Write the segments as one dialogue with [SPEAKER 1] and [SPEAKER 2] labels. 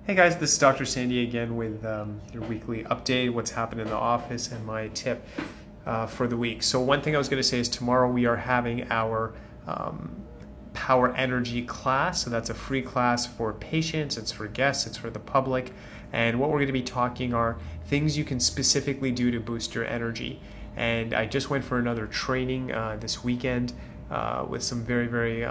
[SPEAKER 1] Hey guys, this is Dr. Sandy again with your weekly update, what's happened in the office, and my tip for the week. So, one thing I was going to say is tomorrow we are having our Power Energy class. So, that's a free class for patients, it's for guests, it's for the public. And what we're going to be talking are things you can specifically do to boost your energy. And I just went for another training this weekend with some very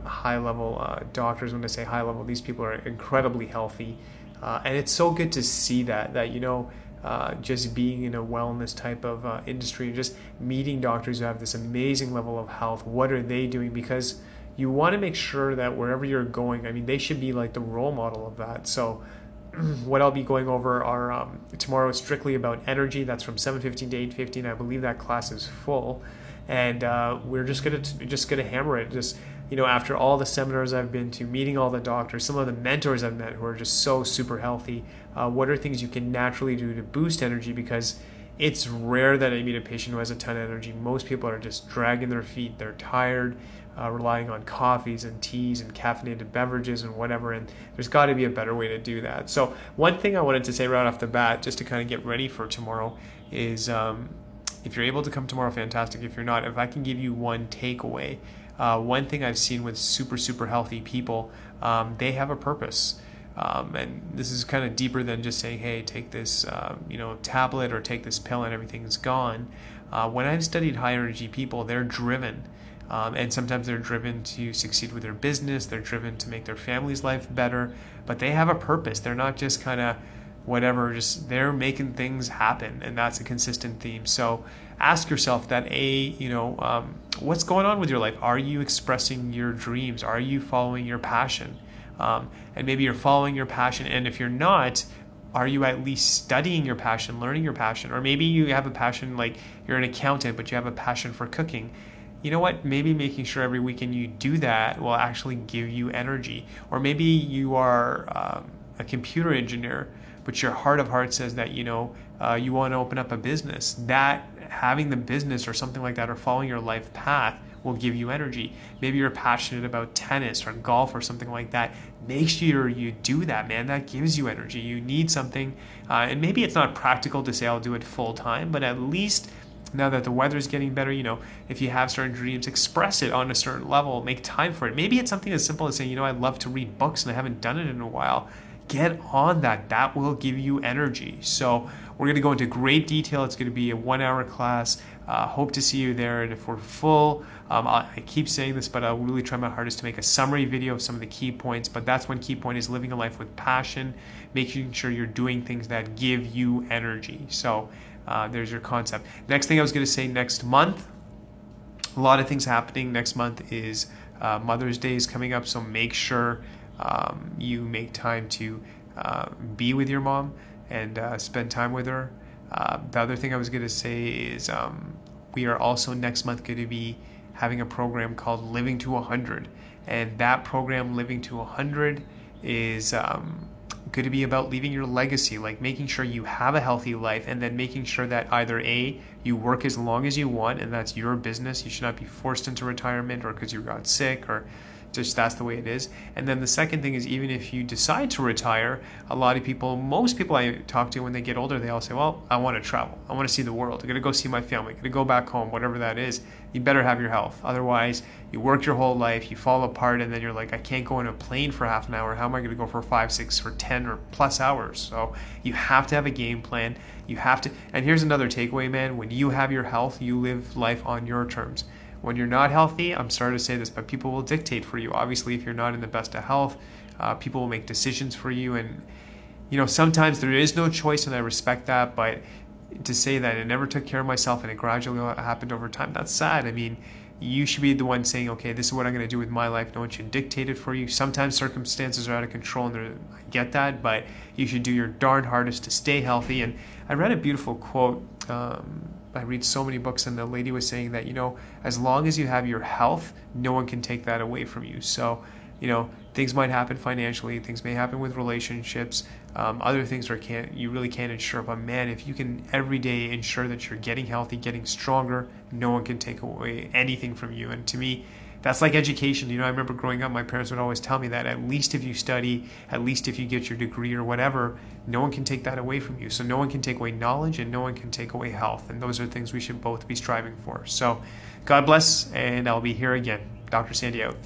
[SPEAKER 1] high level doctors. When I say high level, these people are incredibly healthy, and it's so good to see that just being in a wellness type of industry, just meeting doctors who have this amazing level of health. What are they doing? Because you want to make sure that wherever you're going, I mean, they should be like the role model of that. So what I'll be going over are tomorrow is strictly about energy. That's from 7:15 to 8:15. I believe that class is full, and we're just gonna hammer it. Just after all the seminars I've been to, meeting all the doctors, some of the mentors I've met who are just so super healthy. What are things you can naturally do to boost energy? Because it's rare that I meet a patient who has a ton of energy. Most people are just dragging their feet. They're tired, relying on coffees and teas and caffeinated beverages and whatever. And there's got to be a better way to do that. So one thing I wanted to say right off the bat, just to kind of get ready for tomorrow, is if you're able to come tomorrow, fantastic. If you're not, if I can give you one takeaway, one thing I've seen with super healthy people, they have a purpose. And this is kind of deeper than just saying, hey, take this tablet or take this pill and everything's gone. When I've studied high energy people, they're driven. And sometimes they're driven to succeed with their business. They're driven to make their family's life better. But they have a purpose. They're not just kind of whatever, just they're making things happen. And that's a consistent theme. So ask yourself that, what's going on with your life? Are you expressing your dreams? Are you following your passion? And maybe you're following your passion. And if you're not, are you at least studying your passion, learning your passion? Or maybe you have a passion, like you're an accountant, but you have a passion for cooking. You know what? Maybe making sure every weekend you do that will actually give you energy. Or maybe you are a computer engineer, but your heart of hearts says that you want to open up a business. That having the business or something like that, or following your life path, will give you energy. Maybe you're passionate about tennis or golf or something like that. Make sure you do that, man. That gives you energy. You need something, and maybe it's not practical to say I'll do it full time, but at least now that the weather's getting better, if you have certain dreams, express it on a certain level, make time for it. Maybe it's something as simple as saying, I'd love to read books and I haven't done it in a while. Get on that. That will give you energy. So we're going to go into great detail. It's going to be a 1-hour class. Hope to see you there. And if we're full, I keep saying this, but I'll really try my hardest to make a summary video of some of the key points. But that's one key point, is living a life with passion, making sure you're doing things that give you energy. So there's your concept. Next thing I was going to say, next month, a lot of things happening. Next month is Mother's Day is coming up. So make sure you make time to be with your mom and spend time with her. The other thing I was going to say is we are also next month going to be having a program called Living to 100. And that program, Living to 100, is going to be about leaving your legacy, like making sure you have a healthy life, and then making sure that either A, you work as long as you want, and that's your business. You should not be forced into retirement or because you got sick, or just that's the way it is. And then the second thing is, even if you decide to retire, most people I talk to when they get older, they all say, well, I want to travel. I want to see the world. I'm going to go see my family. I'm going to go back home, whatever that is. You better have your health. Otherwise, you work your whole life, you fall apart, and then you're like, I can't go in a plane for half an hour. How am I going to go for 5, 6, or 10 or plus hours? So you have to have a game plan. You have to, and here's another takeaway, man. When you have your health, you live life on your terms. When you're not healthy, I'm sorry to say this, but people will dictate for you. Obviously, if you're not in the best of health, people will make decisions for you. And, sometimes there is no choice, and I respect that. But to say that I never took care of myself and it gradually happened over time, that's sad. I mean, you should be the one saying, okay, this is what I'm going to do with my life. No one should dictate it for you. Sometimes circumstances are out of control, and I get that, but you should do your darn hardest to stay healthy. And I read a beautiful quote. I read so many books, and the lady was saying that, as long as you have your health, no one can take that away from you. So, things might happen financially, things may happen with relationships, other things you really can't ensure. But man, if you can every day ensure that you're getting healthy, getting stronger, no one can take away anything from you. And to me, That's like education. I remember growing up, my parents would always tell me that at least if you study, at least if you get your degree or whatever, no one can take that away from you. So no one can take away knowledge and no one can take away health. And those are things we should both be striving for. So God bless, and I'll be here again. Dr. Sandy out.